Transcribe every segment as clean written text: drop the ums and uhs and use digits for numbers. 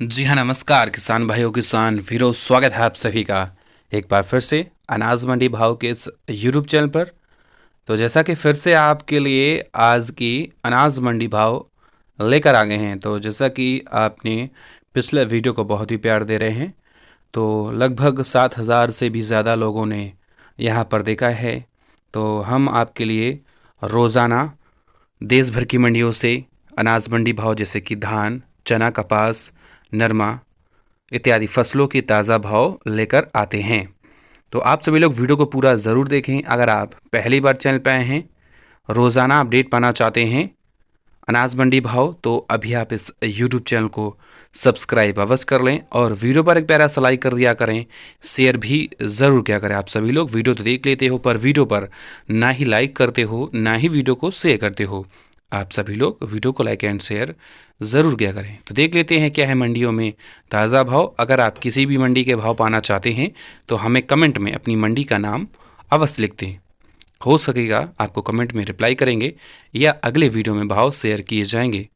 जी हाँ, नमस्कार किसान भाइयों, किसान वीरों, स्वागत है आप सभी का एक बार फिर से अनाज मंडी भाव के इस यूट्यूब चैनल पर। तो जैसा कि फिर से आपके लिए आज की अनाज मंडी भाव लेकर आ गए हैं। तो जैसा कि आपने पिछले वीडियो को बहुत ही प्यार दे रहे हैं, तो लगभग 7,000 से भी ज़्यादा लोगों ने यहाँ पर देखा है। तो हम आपके लिए रोज़ाना देश भर की मंडियों से अनाज मंडी भाव जैसे कि धान, चना, कपास, नरमा इत्यादि फसलों के ताज़ा भाव लेकर आते हैं। तो आप सभी लोग वीडियो को पूरा ज़रूर देखें। अगर आप पहली बार चैनल पर आए हैं, रोज़ाना अपडेट पाना चाहते हैं अनाज मंडी भाव, तो अभी आप इस यूट्यूब चैनल को सब्सक्राइब अवश्य कर लें और वीडियो पर एक प्यारा सा लाइक कर दिया करें, शेयर भी ज़रूर किया करें। आप सभी लोग वीडियो तो देख लेते हो, पर वीडियो पर ना ही लाइक करते हो, ना ही वीडियो को शेयर करते हो। आप सभी लोग वीडियो को लाइक एंड शेयर ज़रूर किया करें। तो देख लेते हैं क्या है मंडियों में ताज़ा भाव। अगर आप किसी भी मंडी के भाव पाना चाहते हैं तो हमें कमेंट में अपनी मंडी का नाम अवश्य लिख दें। हो सकेगा आपको कमेंट में रिप्लाई करेंगे या अगले वीडियो में भाव शेयर किए जाएंगे।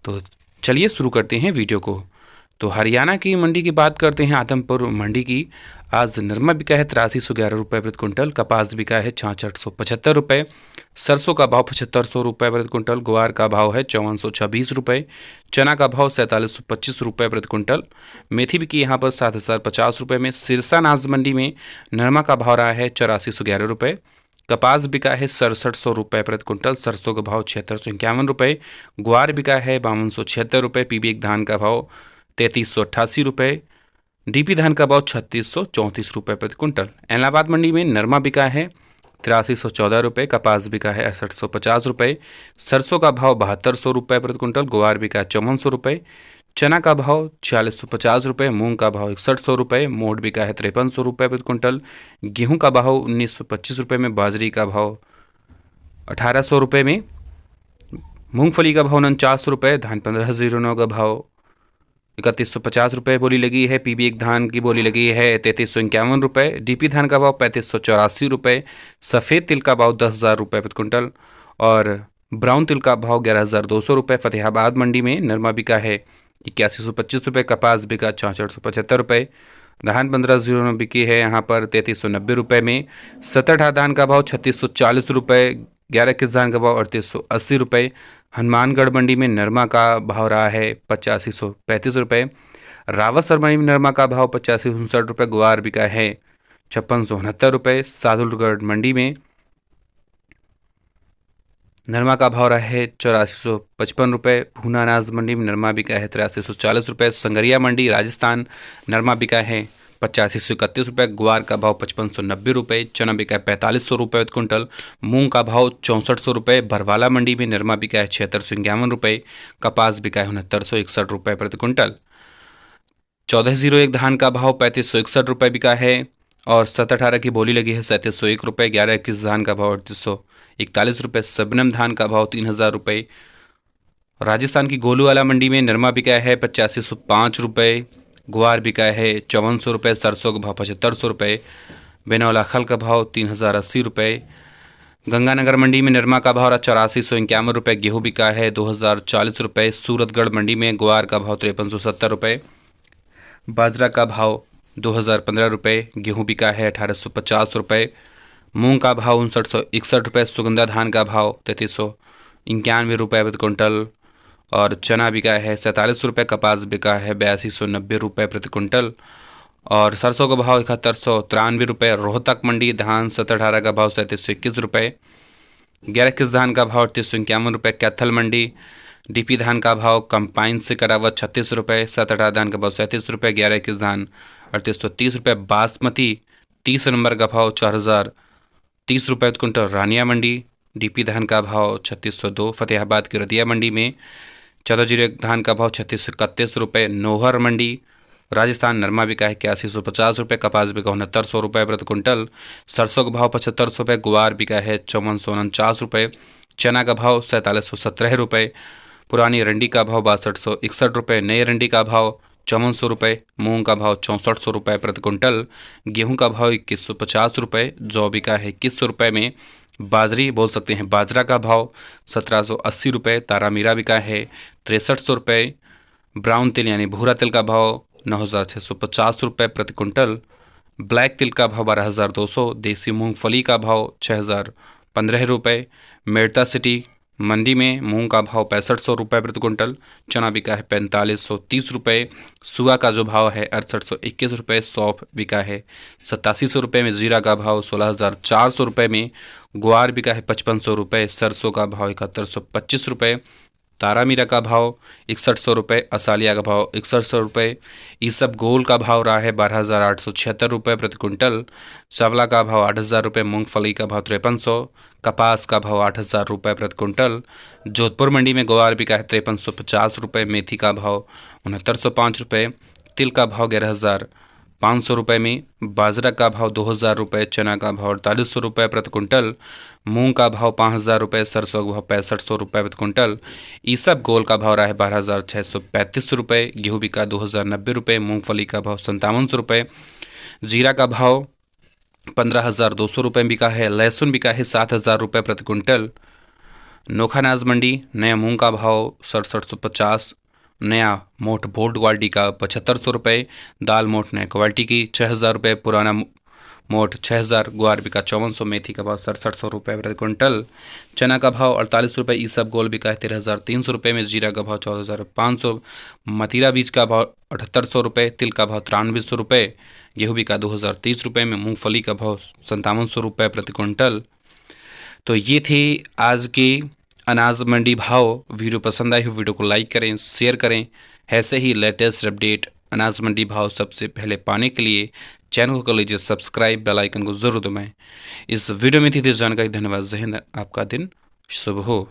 तो चलिए शुरू करते हैं वीडियो को। तो हरियाणा की मंडी की बात करते हैं। आदमपुर मंडी की आज नरमा बिका है 8311 रुपये प्रति कुंटल, कपास बिका है 6675 रुपये, सरसों का भाव 7500 रुपये प्रति कुंटल, ग्वार का भाव है 5426 रुपये, चना का भाव 4725 रुपये प्रति कुंटल, मेथी बिकी यहाँ पर 7050 रुपये में। सिरसा अनाज मंडी में नरमा का भाव रहा है 8411 रुपये, कपास बिका है 6700 रुपये प्रति कुंटल, सरसों का भाव 7651 रुपये, ग्वार बिका है 5276 रुपये, पीबी धान का भाव 3388 रुपये, डीपी धान का भाव 3634 रुपये प्रति कुंटल। इलाहाबाद मंडी में नरमा बिका है 8314 रुपये, कपास बिका है 6850 रुपये, सरसों का भाव 7200 रुपये प्रति कुंटल, ग्वार बिका है 5400 रुपये, चना का भाव 4650 रुपये, मूंग का भाव 6100 रुपये, मोठ बिका है 5300 रुपये प्रति कुंटल, गेहूं का भाव 1925 रुपये में, बाजरी का भाव 1800 रुपये में, मूंगफली का भाव 49 रुपये, धान 1509 का भाव 3150 रुपये बोली लगी है, पीबी एक धान की बोली लगी है 3351 रुपये, डीपी धान का भाव 3584 रुपये, सफ़ेद तिल का भाव 10,000 रुपये प्रति कुंटल और ब्राउन तिल का भाव 11,200 रुपये। फतेहाबाद मंडी में नरमा बिका है 8125 रुपये, कपास बिका 6475 रुपये, धान 1509 बिकी है यहाँ पर 3390 रुपये में, 17 धान का भाव 3640 रुपये, 11 धान का भाव 3880 रुपये। हनुमानगढ़ मंडी में नरमा का भाव रहा है 8535 रुपये, रावतसर मंडी में नरमा का भाव 8559 रुपये, ग्वार बिका है 5669 रुपये। सादुलगढ़ मंडी में नरमा का भाव रहा है 8455 रुपये, भूना अनाज मंडी में नरमा बिका है 8340 रुपये। संगरिया मंडी राजस्थान नरमा बिका है 8531 रुपये, ग्वार का भाव 5590 रुपये, चना बिका है 4500 रुपये प्रति कुंटल, मूंग का भाव 6400 रुपये। बरवाला मंडी में नरमा बिका है 7651 रुपये, कपास बिका है 6961 रुपये प्रति कुंटल, 1401 धान का भाव 3561 रुपये बिका है और 718 की बोली लगी है 3701 रुपये, 1121 धान का भाव 3841 रुपये, सबनम धान का भाव 3000 रुपये। राजस्थान की गोलूवाला मंडी में नरमा बिका है 8505 रुपये, ग्वार बिका है 5400 रुपये, सरसों का भाव 7500 रुपये, बेनौला खल का भाव 3080 रुपये। गंगानगर मंडी में नरमा का भाव 8451 रुपये, गेहूँ बिका है 2040 रुपये। सूरतगढ़ मंडी में ग्वार का भाव 5370 रुपये, बाजरा का भाव 2015 रुपये, गेहूँ बिका है 1850 रुपये, मूंग का भाव 5961 रुपये, सुगंधा धान का भाव 3391 रुपये प्रति कुंटल और चना बिका है 47 रुपये, कपास बिका है 8290 रुपये प्रति कुंटल और सरसों का भाव 7193 रुपये। रोहतक मंडी धान 718 का भाव 3721 रुपये, 11 धान का भाव 3851 रुपये। कैथल मंडी डीपी धान का भाव कंपाइन से करा हुआ 36 रुपये, 718 धान का भाव 37 रुपये, 11 धान 3830 रुपये। बासमती 30 नंबर का भाव 4030 रुपये प्रति कुंटल, रानिया मंडी डीपी धान का भाव 3602। फतेहाबाद की रदिया मंडी में 1401 धान का भाव 3631 रुपये। नोहर मंडी राजस्थान नरमा बिका है 8150 रुपये, कपास बिका 6900 रुपये प्रति कुंटल, सरसों का भाव 7500 रुपये, ग्वार बिका है 5449 रुपये, चना का भाव 4717 रुपये, पुरानी रंडी का भाव 6261 रुपये, नई रंडी का भाव 5400 रुपये, मूंग का भाव 6400 रुपये प्रति कुंटल, गेहूं का भाव 2150 रुपये, जौ बिका है 2100 रुपये में, बाजरी बोल सकते हैं बाजरा का भाव 1780 रुपये, तारामीरा बिका है 6300 रुपये, ब्राउन तिल यानी भूरा तिल का भाव 9,650 रुपये प्रति क्विंटल। ब्लैक तिल का भाव 12,200। देसी मूंगफली का भाव 6,015 रुपये। मेड़ता सिटी मंडी में मूंग का भाव 6500 रुपये प्रति क्विंटल। चना बिका है 4530 रुपये। सुआ का जो भाव है 6821 रुपये। सौंफ बिका है 8700 रुपये में। जीरा का भाव 16,400 रुपये में। ग्वार बिका है 5500 रुपये। सरसों का भाव 7125 रुपये। तारामीरा का भाव 6100 रुपये। असालिया का भाव 6100 रुपये। ईसबगोल का भाव रहा है 12,876 रुपये प्रति क्विंटल। चावला का भाव 8,000 रुपये। मूंगफली का भाव 5300। कपास का भाव 8,000 रुपये प्रति क्विंटल। जोधपुर मंडी में ग्वार बिका है 5350 रुपये। मेथी का भाव 6905 रुपये। तिल का भाव 11,500 रुपये में। बाजरा का भाव 2,000 रुपये। चना का भाव 4,800 रुपये प्रति क्विंटल। मूंग का भाव 5,000 रुपये। सरसों का भाव 6500 रुपये प्रति क्विंटल। ईसबगोल का भाव रहा है 12,635 रुपये। गेहूँ बिका 2,090 रुपये। मूंगफली का भाव 5700 रुपये। जीरा का भाव 15,200 रुपये बिका है। लहसुन बिका है 7,000 रुपये प्रति क्विंटल। नोखा अनाज मंडी नया मूंग का भाव 6750। नया मोठ बोल्ड क्वालिटी का 7500 रुपये। दाल मोठ नया क्वालिटी की 6,000 रुपये। पुराना मोठ 6,000। ग्वार बिका 5400। मेथी का भाव 6700 रुपये प्रति क्विंटल। चना का भाव 48 रुपये। ईसबगोल बिका है 13,300 रुपये में। जीरा का भाव 14,500। मतीरा बीज का भाव 7800 रुपये। तिल का भाव 9300 रुपये। गेहूँ बिका 2,030 रुपये में। मूंगफली का भाव 5700 रुपये प्रति क्विंटल। तो ये थे आज के अनाज मंडी भाव। वीडियो पसंद आई हो वीडियो को लाइक करें, शेयर करें। ऐसे ही लेटेस्ट अपडेट अनाज मंडी भाव सबसे पहले पाने के लिए चैनल को कर लीजिए सब्सक्राइब, बेल आइकन को जरूर दबाएं। इस वीडियो में थी जानकारी। धन्यवाद। जय हिंद। आपका दिन शुभ हो।